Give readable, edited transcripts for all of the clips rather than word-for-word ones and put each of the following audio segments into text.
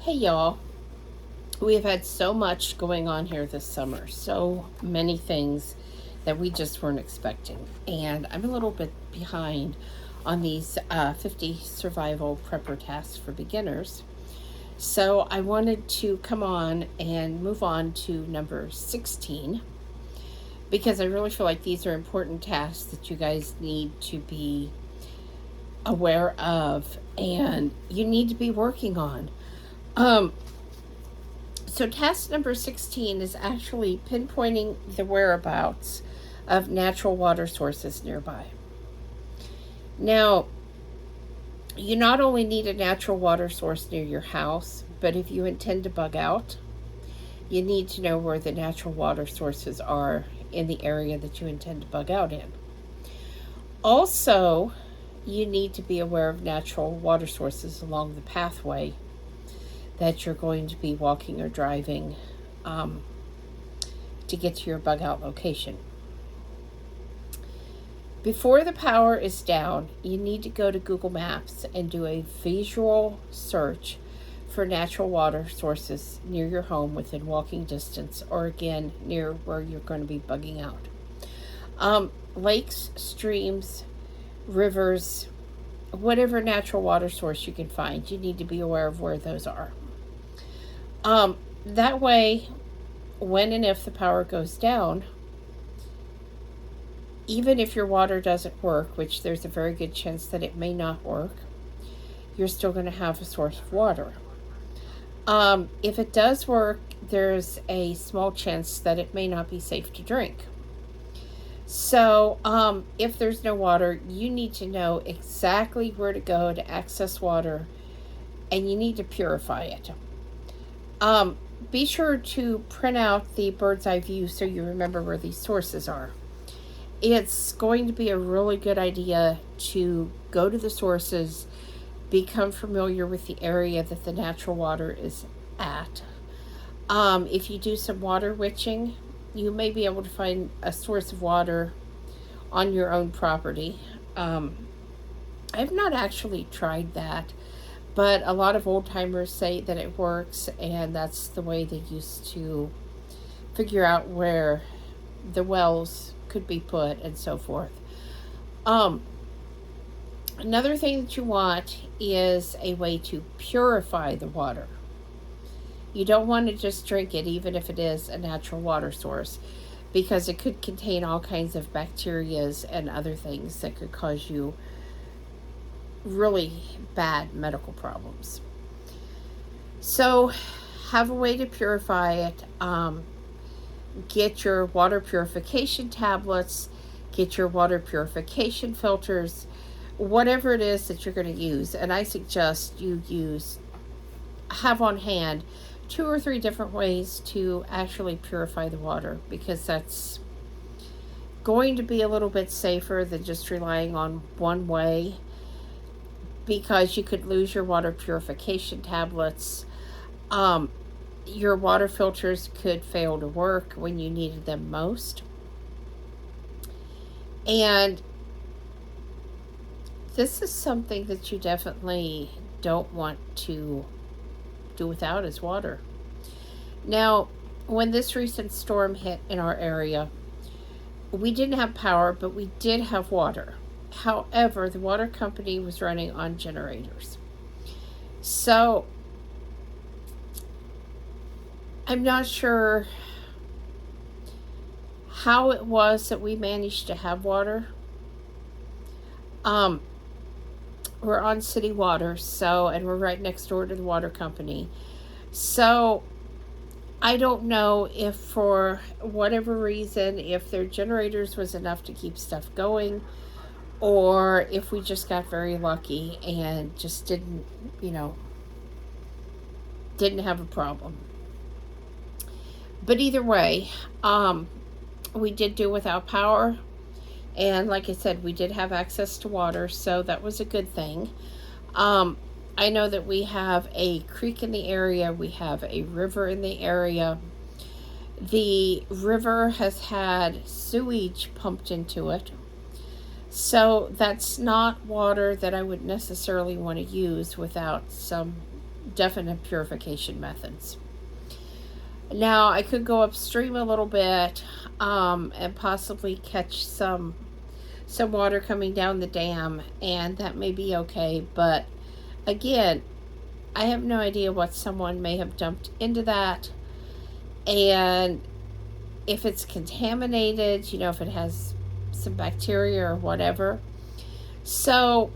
Hey y'all, we have had so much going on here this summer, so many things that we just weren't expecting. And I'm a little bit behind on these 50 survival prepper tasks for beginners. So I wanted to come on and move on to number 16 because I really feel like these are important tasks that you guys need to be aware of and you need to be working on. Um, So, task number 16 is actually pinpointing the whereabouts of natural water sources nearby. Now, you not only need a natural water source near your house, but if you intend to bug out, you need to know where the natural water sources are in the area that you intend to bug out in. Also, you need to be aware of natural water sources along the pathway that you're going to be walking or driving um, to get to your bug out location. Before the power is down, you need to go to Google Maps and do a visual search for natural water sources near your home within walking distance or again near where you're going to be bugging out. Lakes, streams, rivers, whatever natural water source you can find, you need to be aware of where those are. That way, when and if the power goes down, even if your water doesn't work, which there's a very good chance that it may not work, you're still going to have a source of water. If it does work, there's a small chance that it may not be safe to drink. So, if there's no water, you need to know exactly where to go to access water and you need to purify it. Be sure to print out the bird's eye view so you remember where these sources are. It's going to be a really good idea to go to the sources, become familiar with the area that the natural water is at. If you do some water witching, you may be able to find a source of water on your own property. I've not actually tried that, but a lot of old timers say that it works, and that's the way they used to figure out where the wells could be put and so forth. Another thing that you want is a way to purify the water. You don't want to just drink it, even if it is a natural water source, because it could contain all kinds of bacterias and other things that could cause you really bad medical problems. So, have a way to purify it. Get your water purification tablets, get your water purification filters, whatever it is that you're going to use. And I suggest you have on hand 2 or 3 different ways to actually purify the water, because that's going to be a little bit safer than just relying on one way, because you could lose your water purification tablets. Your water filters could fail to work when you needed them most. And this is something that you definitely don't want to do without, is water. Now, when this recent storm hit in our area, we didn't have power, but we did have water. However, the water company was running on generators. So, I'm not sure how it was that we managed to have water. We're on city water, and we're right next door to the water company. So, I don't know if for whatever reason, if their generators was enough to keep stuff going, or if we just got very lucky and just didn't have a problem. But either way, we did do without power. And like I said, we did have access to water, so that was a good thing. I know that we have a creek in the area. We have a river in the area. The river has had sewage pumped into it. So that's not water that I would necessarily want to use without some definite purification methods. Now, I could go upstream a little bit and possibly catch some water coming down the dam, and that may be okay. But again, I have no idea what someone may have dumped into that, and if it's contaminated, if it has some bacteria or whatever. So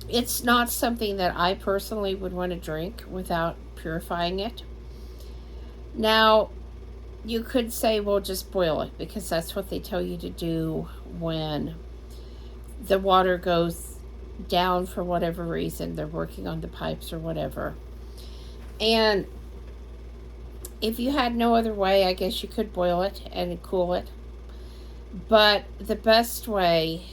it's not something that I personally would want to drink without purifying it. Now, you could say, well, just boil it, because that's what they tell you to do when the water goes down for whatever reason. They're working on the pipes or whatever. And if you had no other way, I guess you could boil it and cool it. But the best way,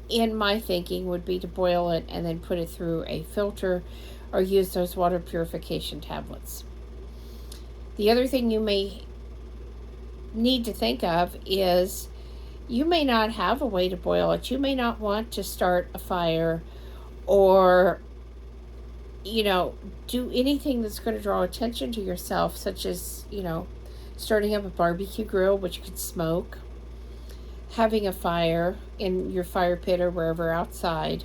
in my thinking, would be to boil it and then put it through a filter or use those water purification tablets. The other thing you may need to think of is you may not have a way to boil it. You may not want to start a fire or, do anything that's going to draw attention to yourself, such as, starting up a barbecue grill, which could smoke, having a fire in your fire pit or wherever outside.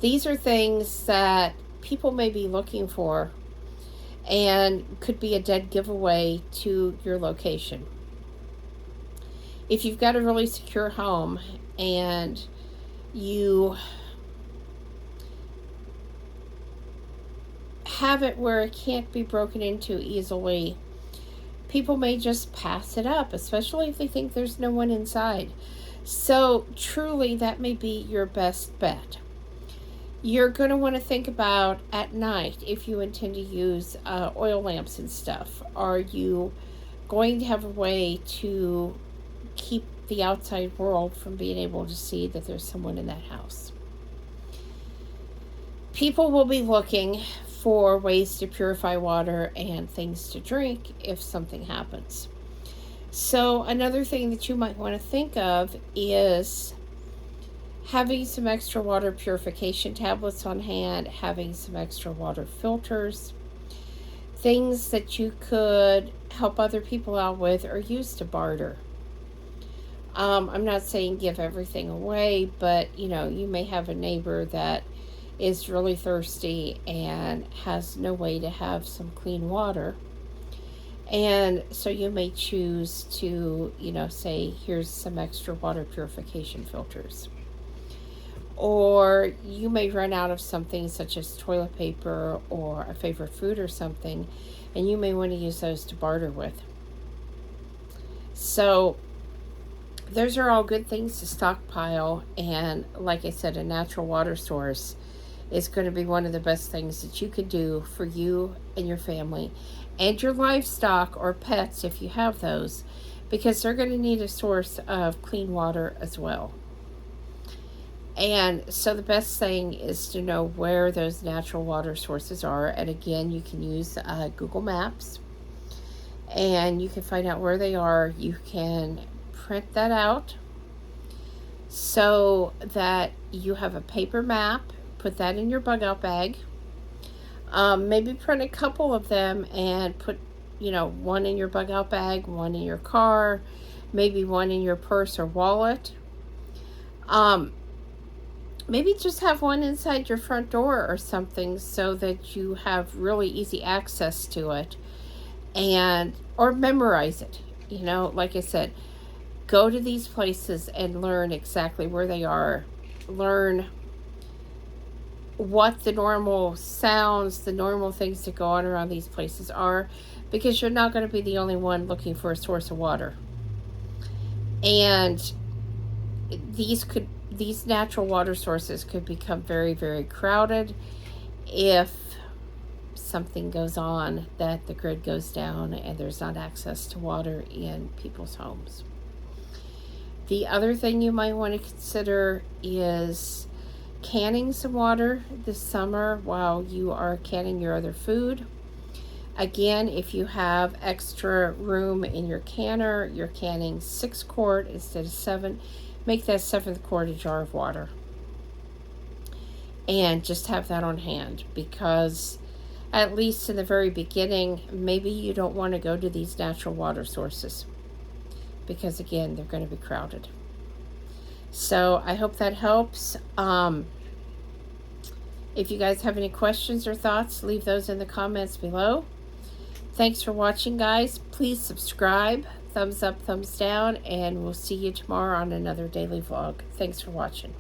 These are things that people may be looking for and could be a dead giveaway to your location. If you've got a really secure home and you have it where it can't be broken into easily, people may just pass it up, especially if they think there's no one inside. So truly, that may be your best bet. You're going to want to think about at night, if you intend to use oil lamps and stuff. Are you going to have a way to keep the outside world from being able to see that there's someone in that house? People will be looking for ways to purify water and things to drink if something happens. So another thing that you might want to think of is having some extra water purification tablets on hand, having some extra water filters, things that you could help other people out with or use to barter. I'm not saying give everything away, but you may have a neighbor that is really thirsty and has no way to have some clean water. And so you may choose to, say, here's some extra water purification filters. Or you may run out of something such as toilet paper or a favorite food or something, and you may want to use those to barter with. So those are all good things to stockpile, and like I said, a natural water source is going to be one of the best things that you could do for you and your family and your livestock or pets if you have those, because they're going to need a source of clean water as well. And so the best thing is to know where those natural water sources are. And again, you can use Google Maps and you can find out where they are. You can print that out so that you have a paper map. Put that in your bug out bag. Maybe print a couple of them and put, one in your bug out bag, one in your car, maybe one in your purse or wallet. Maybe just have one inside your front door or something so that you have really easy access to it, or memorize it. Like I said, go to these places and learn exactly where they are. Learn what the normal sounds, the normal things that go on around these places are, because you're not going to be the only one looking for a source of water. And these natural water sources could become very, very crowded if something goes on, that the grid goes down and there's not access to water in people's homes. The other thing you might want to consider is canning some water this summer while you are canning your other food. Again, if you have extra room in your canner, you're canning 6 quart instead of 7, make that 7th quart a jar of water. and just have that on hand, because at least in the very beginning, maybe you don't want to go to these natural water sources, because again, they're going to be crowded. So I hope that helps. If you guys have any questions or thoughts, leave those in the comments below. Thanks for watching, guys. Please subscribe, thumbs up, thumbs down, and we'll see you tomorrow on another daily vlog. Thanks for watching.